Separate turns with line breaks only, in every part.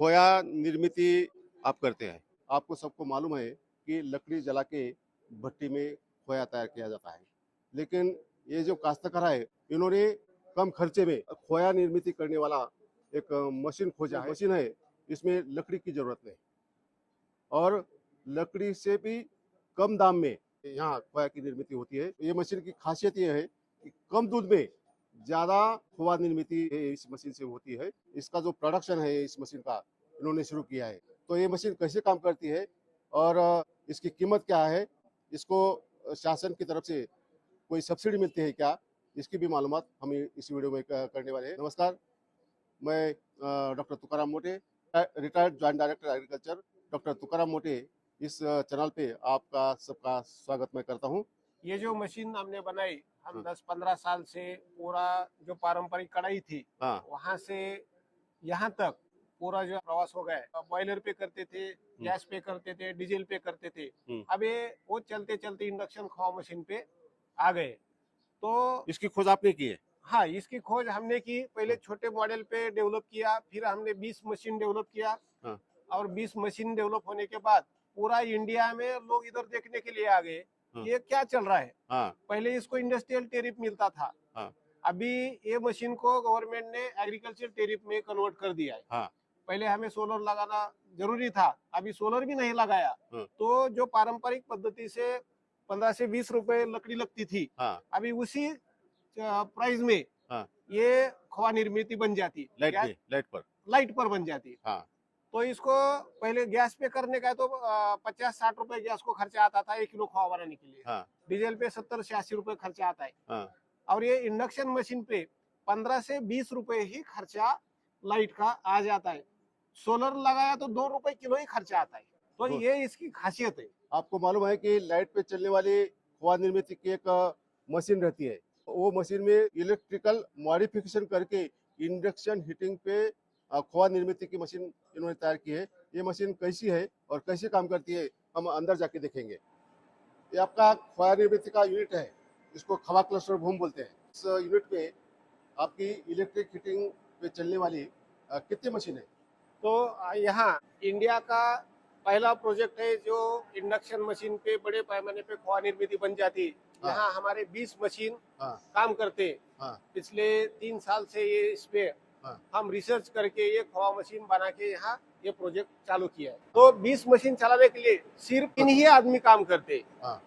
खोया निर्मिति आप करते हैं। आपको सबको मालूम है कि लकड़ी जला के भट्टी में खोया तैयार किया जाता है, लेकिन ये जो काश्तकार है इन्होंने कम खर्चे में खोया निर्मिति करने वाला एक मशीन खोजा है। मशीन है, इसमें लकड़ी की जरूरत नहीं और लकड़ी से भी कम दाम में यहाँ खोया की निर्मित होती है। ये मशीन की खासियत ये है कि कम दूध में ज्यादा खोआ निर्मित इस मशीन से होती है। इसका जो प्रोडक्शन है इस मशीन का इन्होंने शुरू किया है। तो ये मशीन कैसे काम करती है और इसकी कीमत क्या है, इसको शासन की तरफ से कोई सब्सिडी मिलती है क्या, इसकी भी मालूमात हम इस वीडियो में करने वाले हैं। नमस्कार, मैं डॉक्टर तुकाराम मोटे, retired joint director agriculture doctor Tukaram मोटे। इस चैनल पे आपका सबका स्वागत मैं करता हूँ।
ये जो मशीन हमने बनाई, हम 10-15 साल से पूरा जो पारंपरिक कढ़ाई थी वहां से यहाँ तक पूरा जो प्रवास हो गया। बॉयलर पे करते थे, गैस पे करते थे, डीजल पे करते थे। अब ये वो चलते चलते इंडक्शन खोआ मशीन पे आ गए। तो
इसकी खोज आपने की है?
हाँ, इसकी खोज हमने की। पहले छोटे मॉडल पे डेवलप किया, फिर हमने 20 मशीन डेवलप किया और 20 मशीन डेवलप होने के बाद पूरा इंडिया में लोग इधर देखने के लिए आ गए ये क्या चल रहा है। पहले इसको इंडस्ट्रियल टेरिफ मिलता था, अभी ये मशीन को गवर्नमेंट ने एग्रीकल्चर टेरिफ में कन्वर्ट कर दिया है। पहले हमें सोलर लगाना जरूरी था, अभी सोलर भी नहीं लगाया। तो जो पारंपरिक पद्धति से 15 से 20 रुपए लकड़ी लगती थी, अभी उसी प्राइस में ये खोआ निर्मित बन जाती, लाइट पर बन जाती। तो इसको पहले गैस पे करने का तो 50-60 रुपए गैस को खर्चा आता था 1 किलो खोआ बनाने के लिए। डीजल पे 70-80 रुपए खर्चा आता है। और ये इंडक्शन मशीन पे 15 से 20 रुपए ही खर्चा लाइट का आ जाता है। सोलर लगाया तो 2 रुपए किलो ही खर्चा आता है। तो ये इसकी खासियत है।
आपको मालूम है कि लाइट पे चलने वाली खोआ निर्मित की एक मशीन रहती है, वो मशीन में इलेक्ट्रिकल मॉडिफिकेशन करके इंडक्शन हीटिंग पे खोआ निर्मित की मशीन इन्होंने तैयार की है। ये मशीन कैसी है और कैसे काम करती है हम अंदर जाके देखेंगे। ये आपका खोया निर्मित का यूनिट है, इसको खवा क्लस्टर भूम बोलते हैं। इस यूनिट में आपकी इलेक्ट्रिक हीटिंग पे चलने वाली कितनी मशीन है?
तो यहाँ इंडिया का पहला प्रोजेक्ट है जो इंडक्शन मशीन पे बड़े पैमाने पे खोआ निर्मित बन जाती। यहाँ हमारे 20 मशीन काम करते। पिछले 3 साल से ये इस पे हम रिसर्च करके ये खोआ मशीन बना के यहाँ ये प्रोजेक्ट चालू किया है। तो 20 मशीन चलाने के लिए सिर्फ 3 ही आदमी काम करते।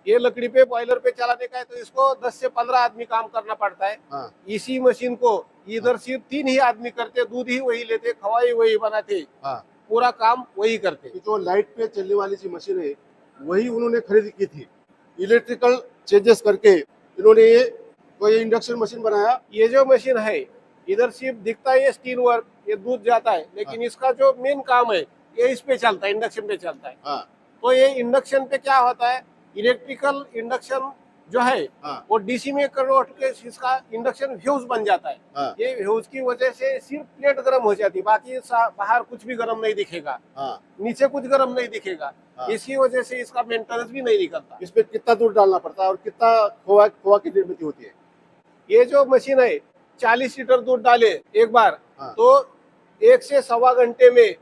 ये लकड़ी पे बॉयलर पे चलाने का है तो इसको 10 से 15 आदमी काम करना पड़ता है। इसी मशीन को इधर सिर्फ 3 ही आदमी करते, दूध ही वही लेते, खवाई वही बनाते, पूरा काम वही करते।
जो लाइट पे चलने वाली जो मशीन है वही उन्होंने खरीद की थी, इलेक्ट्रिकल चेंजेस करके इन्होंने ये कोई इंडक्शन मशीन बनाया।
ये जो मशीन है इधर सिर्फ दिखता है ये स्टील वर्क, ये दूध जाता है, लेकिन इसका जो मेन काम है ये इस पे चलता है, इंडक्शन पे चलता है। तो ये इंडक्शन पे क्या होता है, इलेक्ट्रिकल इंडक्शन जो है वो डीसी में कन्वर्ट के इसका इंडक्शन फ्यूज बन जाता है। ये फ्यूज की वजह से सिर्फ प्लेट गर्म हो जाती है, बाकी बाहर कुछ भी गर्म नहीं दिखेगा, नीचे कुछ गर्म नहीं दिखेगा। इसकी वजह से इसका मेंटेनेंस भी नहीं निकलता।
इसमें कितना दूध डालना पड़ता है और कितना खोआ की निर्मित होती है?
ये जो मशीन है 40 लीटर दूध डाले एक बार तो 1 से सवा घंटे में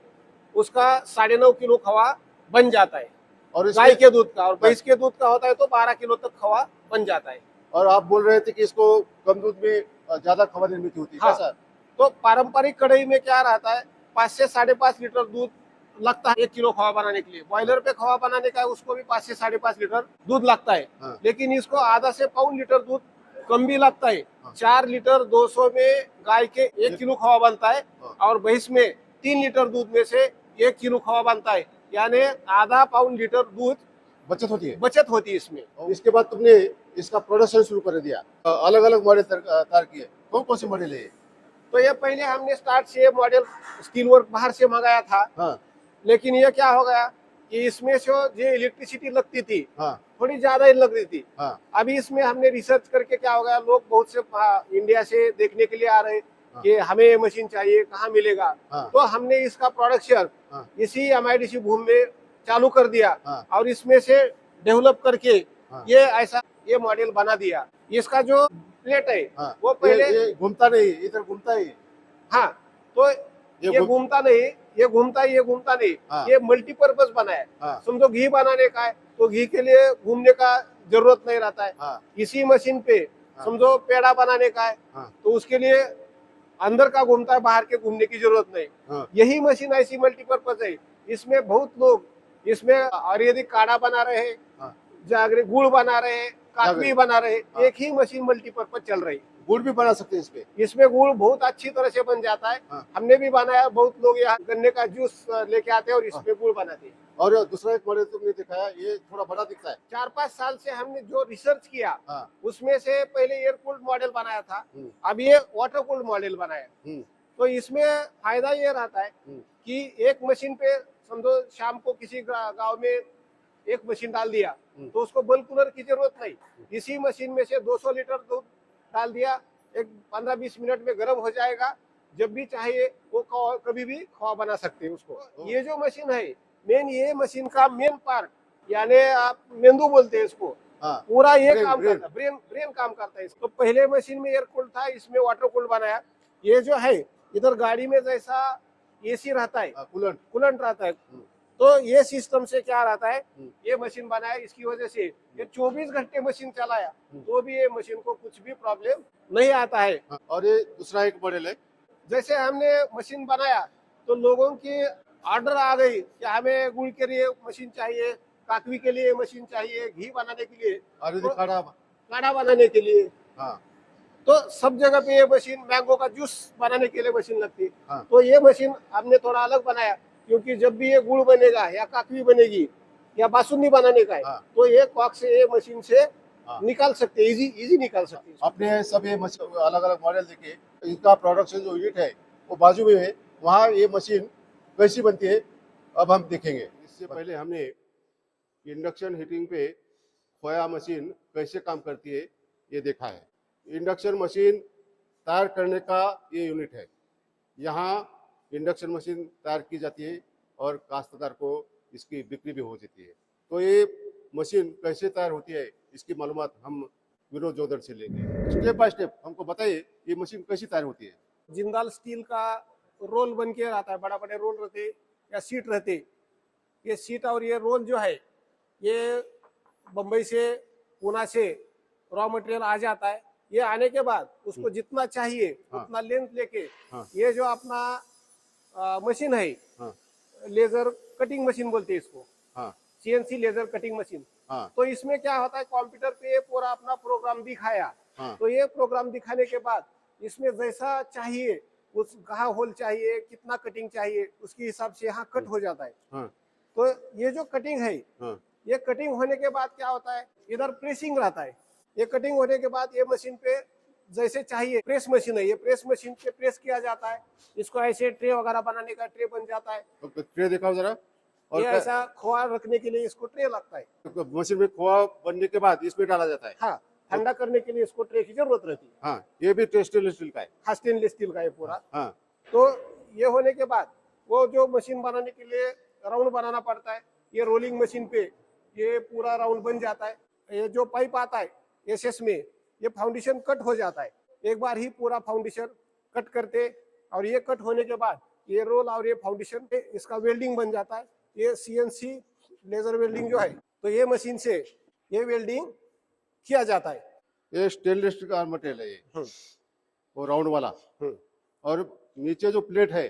उसका 9.5 किलो खवा बन जाता है। और गाय के दूध का और भैंस के दूध का होता है तो 12 किलो तक खवा बन जाता है।
और आप बोल रहे थे कि इसको कम दूध में ज्यादा खवा निर्मित होती है। सर
तो पारंपरिक कढ़ाई में क्या रहता है, 5 से 5.5 लीटर दूध लगता है 1 किलो खवा बनाने के लिए। बॉयलर पे खवा बनाने का है उसको भी 5 से 5.5 लीटर दूध लगता है। लेकिन इसको आधा से पौन लीटर दूध कम भी लगता है। 4 लीटर 200 में गाय के 1 किलो खवा बनता है और भैंस में 3 लीटर दूध में से 1 किलो खवा बनता है, यानी आधा पौन लीटर दूध
बचत होती है
इसमें।
इसके बाद तुमने इसका प्रोडक्शन शुरू कर दिया, अलग अलग मॉडल तैयार किए। कौन से मॉडल है?
तो ये पहले हमने स्टार्ट से मॉडल स्टील वर्क बाहर से मंगाया था। लेकिन ये क्या हो गया कि इसमें जो इलेक्ट्रिसिटी लगती थी थोड़ी ज्यादा ही लग रही थी। अभी इसमें हमने रिसर्च करके क्या हो गया, लोग बहुत से इंडिया से देखने के लिए आ रहे कि हमें ये मशीन चाहिए, कहाँ मिलेगा। तो हमने इसका प्रोडक्शन इसी MIDC भूमि में चालू कर दिया और इसमें से डेवलप करके ये मॉडल बना दिया। इसका जो प्लेट है वो पहले
घूमता नहीं, इधर घूमता है।
हाँ, तो ये घूमता नहीं, ये घूमता है, ये घूमता नहीं,
हाँ।
ये मल्टीपर्पज बना है।
हाँ
समझो घी बनाने का है तो घी के लिए घूमने का जरूरत नहीं रहता है।
हाँ
इसी मशीन पे
हाँ।
समझो पेड़ा बनाने का है
हाँ
तो उसके लिए अंदर का घूमता है, बाहर के घूमने की जरूरत नहीं।
हाँ
यही मशीन ऐसी मल्टीपर्पज है। इसमें बहुत लोग इसमें आयुर्वेदिक काढ़ा बना रहे हैं,
हाँ।
जागरे गुड़ बना रहे हैं, काकवी
जागरे।
बना रहे हैं।
हाँ।
एक ही मशीन मल्टीपर्पज चल रही है।
गुड़ भी बना सकते हैं इस पे।
इसमें गुड़ बहुत अच्छी तरह से बन जाता है।
हाँ।
हमने भी बनाया, बहुत लोग यहाँ गन्ने का जूस लेके आते हैं और इसमें गुड़ बनाते हैं।
और दूसरा एक मॉडल तुमने दिखाया, ये थोड़ा बड़ा दिखता है।
4-5 साल से हमने जो रिसर्च किया
हाँ।
उसमें से पहले एयर कूल्ड मॉडल बनाया था,
हम्म,
अब ये वाटर कूल्ड मॉडल बनाया।
हम्म,
तो इसमें फायदा ये रहता है
हम्म,
कि एक मशीन पे समझो शाम को किसी गांव में एक मशीन डाल दिया तो उसको बल्क कूलर की जरूरत नहीं। इसी मशीन में से 200 लीटर दूध डाल दिया, एक 15-20 मिनट में गर्म हो जाएगा। जब भी चाहिए वो कभी भी खवा बना सकते हैं उसको। ये जो मशीन है मेन, ये मशीन का मेन पार्ट यानी आप मेंदू बोलते हैं इसको,
हाँ।
पूरा ये
ब्रेन,
काम
ब्रेन।
करता है, ब्रेन ब्रेन काम करता है। तो पहले मशीन में एयर कूल्ड था, इसमें वाटर कूल्ड बनाया। ये जो है इधर गाड़ी में जैसा एसी रहता है,
कूलर।
कूलेंट रहता है, तो ये सिस्टम से क्या रहता है,
हम्म।
ये मशीन बनाया। इसकी वजह से ये 24 घंटे मशीन चलाया तो भी ये मशीन को कुछ भी प्रॉब्लम नहीं आता है।
हाँ, और ये दूसरा एक मॉडल है।
जैसे हमने मशीन बनाया तो लोगों की ऑर्डर आ गई कि हमें गुड़ के लिए मशीन चाहिए, काकवी के लिए मशीन चाहिए, घी बनाने के लिए,
आयुर्वेदिक काढ़ा।
काढ़ा बनाने के लिए।
हाँ
तो सब जगह पे ये मशीन, मैंगो का जूस बनाने के लिए मशीन लगती है।
हाँ।
तो ये मशीन हमने थोड़ा अलग बनाया, क्योंकि जब भी ये गुड़ बनेगा या काकवी बनेगी या बासुंदी बनाने का है
हाँ।
तो ये कॉक से, ये मशीन से
हाँ।
निकाल सकते हैं, इजी निकाल सकते हैं।
आपने सब ये अलग अलग मॉडल देखे, इनका प्रोडक्शन जो यूनिट है वो बाजू में है, वहाँ ये मशीन कैसी बनती है अब हम देखेंगे। इससे पहले हमने इंडक्शन हीटिंग पे खोया मशीन कैसे काम करती है ये देखा है। इंडक्शन मशीन तैयार करने का ये यूनिट है। यहाँ इंडक्शन मशीन तैयार की जाती है और काश्तकार को इसकी बिक्री भी हो जाती है। तो ये मशीन कैसे तैयार होती है इसकी मालूमात हम विनोद जोदड़ से लेंगे। स्टेप बाय स्टेप हमको बताइए ये मशीन कैसी तैयार होती है।
जिंदाल स्टील का रोल बन के आता है, बड़ा बड़े रोल रहते या सीट रहते। ये सीट और ये रोल जो है ये बम्बई से, पूना से रॉ मटेरियल आ जाता है। ये आने के बाद उसको जितना चाहिए
हाँ।
उतना लेंथ लेके
हाँ।
ये जो अपना मशीन है,
हाँ
लेजर कटिंग मशीन बोलते हैं इसको,
हाँ
सीएनसी लेजर कटिंग मशीन।
हाँ
तो इसमें क्या होता है, कंप्यूटर पे पूरा अपना प्रोग्राम दिखाया।
हाँ।
तो ये प्रोग्राम दिखाने के बाद इसमें जैसा चाहिए, उस कहाँ होल चाहिए, कितना कटिंग चाहिए, उसके हिसाब से यहाँ कट हो जाता है।
हाँ
तो ये जो कटिंग है,
हाँ
ये कटिंग होने के बाद क्या होता है, इधर प्रेसिंग रहता है। ये कटिंग होने के बाद ये मशीन पे जैसे चाहिए, प्रेस मशीन है, ये प्रेस मशीन पे प्रेस किया जाता है। इसको ऐसे ट्रे वगैरह बनाने का ट्रे बन जाता है।
तो ट्रे दिखाओ जरा। और
ये ऐसा खोआ रखने के लिए इसको ट्रे लगता है।
मशीन में खोआ बनने के बाद इसमें डाला जाता है।
हाँ, ठंडा करने के लिए इसको ट्रे की जरूरत रहती है।
हाँ, ये भी स्टेनलेस स्टील का है।
हाँ, स्टेनलेस स्टील का है पूरा।
हाँ
तो ये होने के बाद वो जो मशीन बनाने के लिए राउंड बनाना पड़ता है, ये रोलिंग मशीन पे ये पूरा राउंड बन जाता है। ये जो पाइप आता है एसएस में, ये फाउंडेशन कट हो जाता है। एक बार ही पूरा फाउंडेशन कट करते, और ये कट होने के बाद ये रोल और ये फाउंडेशन पे इसका वेल्डिंग बन जाता है। ये सीएनसी लेजर वेल्डिंग जो है, तो ये मशीन से ये वेल्डिंग किया जाता है।
ये स्टेनलेस स्टील का मटेरियल है ये, वो राउंड वाला। और नीचे जो प्लेट है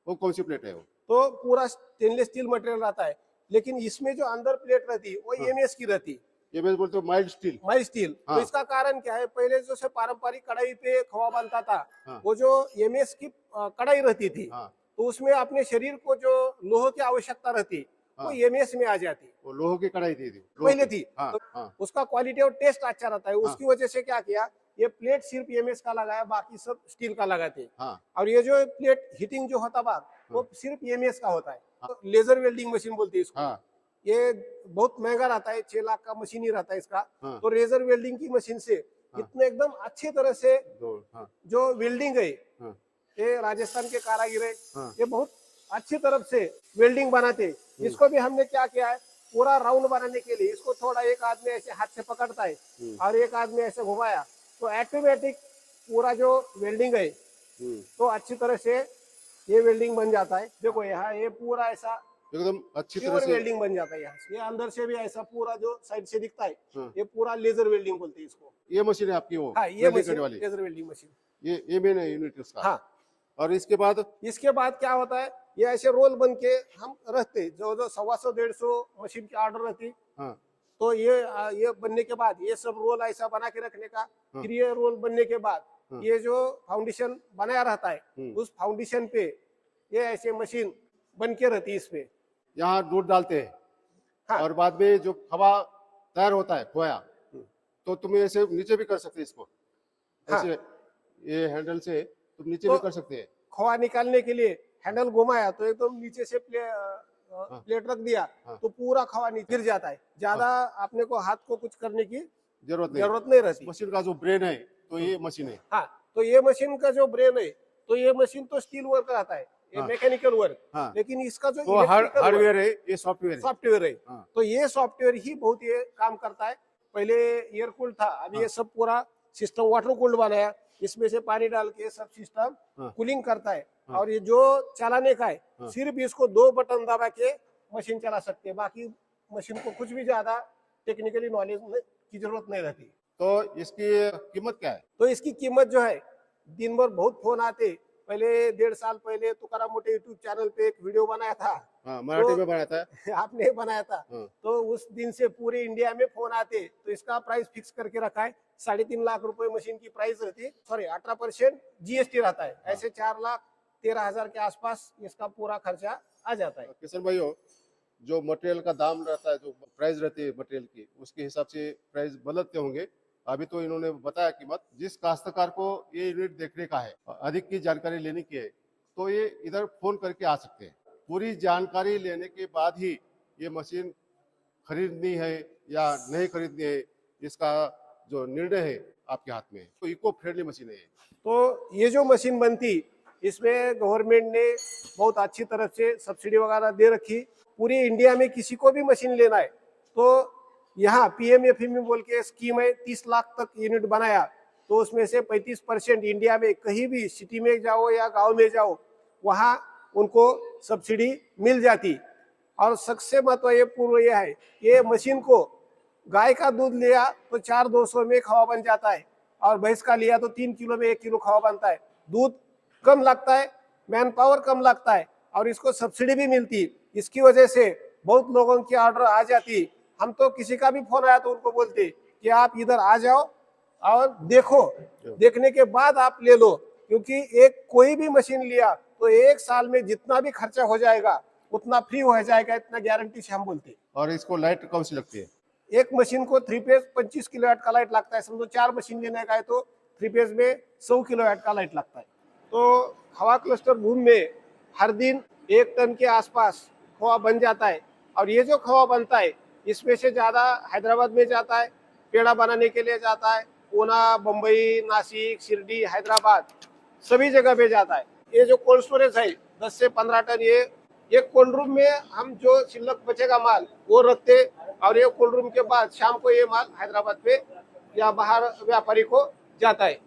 वो कौन सी प्लेट है वो?
तो पूरा स्टेनलेस स्टील मटेरियल रहता है, लेकिन इसमें जो अंदर प्लेट रहती है वो एमएस की रहती है।
ये मैं बोलते माइल्ड स्टील।
Mild steel.
हाँ।
तो इसका कारण क्या है, पहले जो से पारंपरिक कढ़ाई पे खवा बनता था,
हाँ।
वो जो एमएस की कढ़ाई रहती थी,
हाँ।
तो उसमें अपने शरीर को जो लोह की आवश्यकता रहती, वो एमएस में आ जाती।
वो लोहे की कढ़ाई थी
पहले थी।
हाँ,
तो
हाँ।
उसका क्वालिटी और टेस्ट अच्छा रहता है। उसकी वजह से क्या किया, ये प्लेट सिर्फ एमएस का लगाया, बाकी सब स्टील का लगाते।
हाँ।
और ये जो प्लेट हीटिंग जो होता बात, वो सिर्फ एमएस का होता है। तो लेजर वेल्डिंग मशीन बोलते हैं इसको।
हाँ।
ये बहुत महंगा रहता है, 6 लाख का मशीन ही रहता है इसका।
हाँ।
तो लेजर वेल्डिंग की मशीन से इतने एकदम अच्छी तरह से
हाँ।
जो वेल्डिंग है,
हाँ।
ये राजस्थान के कारीगर है,
हाँ।
ये बहुत अच्छी तरह से वेल्डिंग बनाते। इसको भी हमने क्या किया है, पूरा राउंड बनाने के लिए इसको थोड़ा एक आदमी ऐसे हाथ से पकड़ता है और एक आदमी ऐसे घुमाया, तो ऑटोमेटिक पूरा जो वेल्डिंग है तो अच्छी तरह से ये वेल्डिंग बन जाता है। देखो यहाँ ये पूरा ऐसा
एकदम अच्छी तरह
प्योर
से।
वेल्डिंग बन जाता है। यहाँ से ये अंदर से भी ऐसा पूरा जो साइड से दिखता है,
हाँ।
ये पूरा लेजर वेल्डिंग बोलते हैं इसको।
ये मशीन है आपकी वो
हाँ, ये
वेल्डिंग
मशीन
करने वाली,
लेजर वेल्डिंग मशीन।
ये मेन है यूनिट उसका।
हाँ,
और इसके बाद
इसके बाद क्या होता है, ये ऐसे रोल बन के हम रखते, जो 125 150 मशीन की ऑर्डर रहती।
हाँ
तो ये बनने के बाद ये सब रोल ऐसा बना के रखने का।
हाँ।
फिर ये रोल बनने के बाद
हाँ।
ये जो फाउंडेशन बनाया रहता है, उस फाउंडेशन पे ये ऐसे मशीन बन के रहती है इसमें।
यहाँ दूध डालते हैं।
हाँ।
और बाद में जो खवा तैयार होता है खोया, तो तुम ऐसे नीचे भी कर सकते इसको।
हाँ।
ऐसे ये हैंडल से तुम नीचे
तो
भी कर सकते हैं।
खोआ निकालने के लिए हैंडल घुमाया तो एकदम नीचे से प्लेट रख दिया।
हाँ।
तो पूरा खोआ नीचे गिर जाता है। ज्यादा आपने को हाथ को कुछ करने की
जरूरत
नहीं रहती।
मशीन का जो ब्रेन है तो ये मशीन है।
हाँ, तो ये मशीन का जो ब्रेन है, तो ये मशीन तो स्टील वर्क आता है, ये
हाँ।
Mechanical work.
हाँ।
लेकिन इसका जो
वो हार्डवेयर है, ये सॉफ्टवेयर
है।
हाँ।
तो ये सॉफ्टवेयर ही बहुत ये काम करता है। पहले एयर कूल्ड था, अभी ये सब पूरा सिस्टम वाटर कूल्ड बनाया। इसमें से पानी डाल के सब सिस्टम कूलिंग करता है। और ये जो चलाने का है, सिर्फ इसको 2 बटन दबा के मशीन चला सकते हैं। बाकी मशीन को कुछ भी ज्यादा टेक्निकली नॉलेज की जरूरत नहीं रहती।
तो इसकी कीमत क्या है?
तो इसकी कीमत जो है, दिन भर बहुत फोन आते। पहले 1.5 साल पहले तुकाराम मोटे यूट्यूब चैनल पे एक वीडियो बनाया था।
हाँ, मराठी में बनाया था।
आपने बनाया था।
हाँ।
तो उस दिन से पूरे इंडिया में फोन आते। तो इसका प्राइस फिक्स करके रखा है। 3.5 लाख रुपए मशीन की प्राइस रहती है। सॉरी, 18% जीएसटी रहता है। ऐसे 4,13,000 के आसपास इसका पूरा खर्चा आ जाता है।
किशन भाइयों, जो मटेरियल का दाम रहता है, जो प्राइस रहती है मटेरियल की, उसके हिसाब से प्राइस बदलते होंगे। अभी तो इन्होंने बताया कीमत। जिस काश्तकार को ये यूनिट देखने का है, अधिक की जानकारी लेने की है, तो ये इधर फोन करके आ सकते हैं। पूरी जानकारी लेने के बाद ही ये मशीन खरीदनी है या नहीं खरीदनी है, इसका जो निर्णय है आपके हाथ में है। तो इको फ्रेंडली मशीन है।
तो ये जो मशीन बनती, इसमें गवर्नमेंट ने बहुत अच्छी तरह से सब्सिडी वगैरह दे रखी। पूरी इंडिया में किसी को भी मशीन लेना है तो यहाँ PMFEMI बोल के स्कीम है। 30 लाख तक यूनिट बनाया तो उसमें से 35% इंडिया में कहीं भी सिटी में जाओ या गांव में जाओ, वहाँ उनको सब्सिडी मिल जाती। और सबसे महत्वपूर्ण यह है, ये मशीन को गाय का दूध लिया तो 4,200 में खवा बन जाता है, और भैंस का लिया तो 3 किलो में 1 किलो खवा बनता है। दूध कम लगता है, मैन पावर कम लगता है, और इसको सब्सिडी भी मिलती। इसकी वजह से बहुत लोगों की ऑर्डर आ जाती। हम तो किसी का भी फोन आया तो उनको बोलते कि आप इधर आ जाओ और देखो, देखने के बाद आप ले लो। क्योंकि एक कोई भी मशीन लिया तो 1 साल में जितना भी खर्चा हो जाएगा उतना फ्री हो जाएगा, इतना गारंटी से हम बोलते।
और इसको लाइट कौन सी लगती है?
एक मशीन को 3 फेज 25 किलोवाट का लाइट लगता है। समझो 4 मशीन लेने का है तो 3 फेज में 100 किलोवाट का लाइट लगता है। तो खवा क्लस्टर भूमि में हर दिन 1 टन के आसपास खवा बन जाता है। और ये जो खवा बनता है, इसमें से ज्यादा हैदराबाद में जाता है, पेड़ा बनाने के लिए जाता है। पूना, बम्बई, नासिक, शिरडी, हैदराबाद सभी जगह पे जाता है। ये जो कोल्ड स्टोरेज है 10 से 15 टन, ये एक कोल्ड रूम में हम जो शिल्लक बचेगा माल वो रखते। और ये कोल्ड रूम के बाद शाम को ये माल हैदराबाद पे या बाहर व्यापारी को जाता है।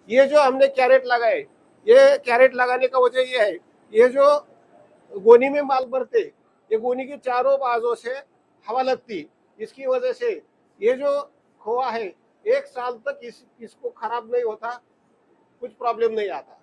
ये जो हमने कैरेट लगाए, ये कैरेट लगाने का वजह ये है, ये जो गोनी में माल भरते, ये गोनी के चारों बाजों से हवा लगती। इसकी वजह से ये जो खोआ है 1 साल तक इसको खराब नहीं होता, कुछ प्रॉब्लम नहीं आता।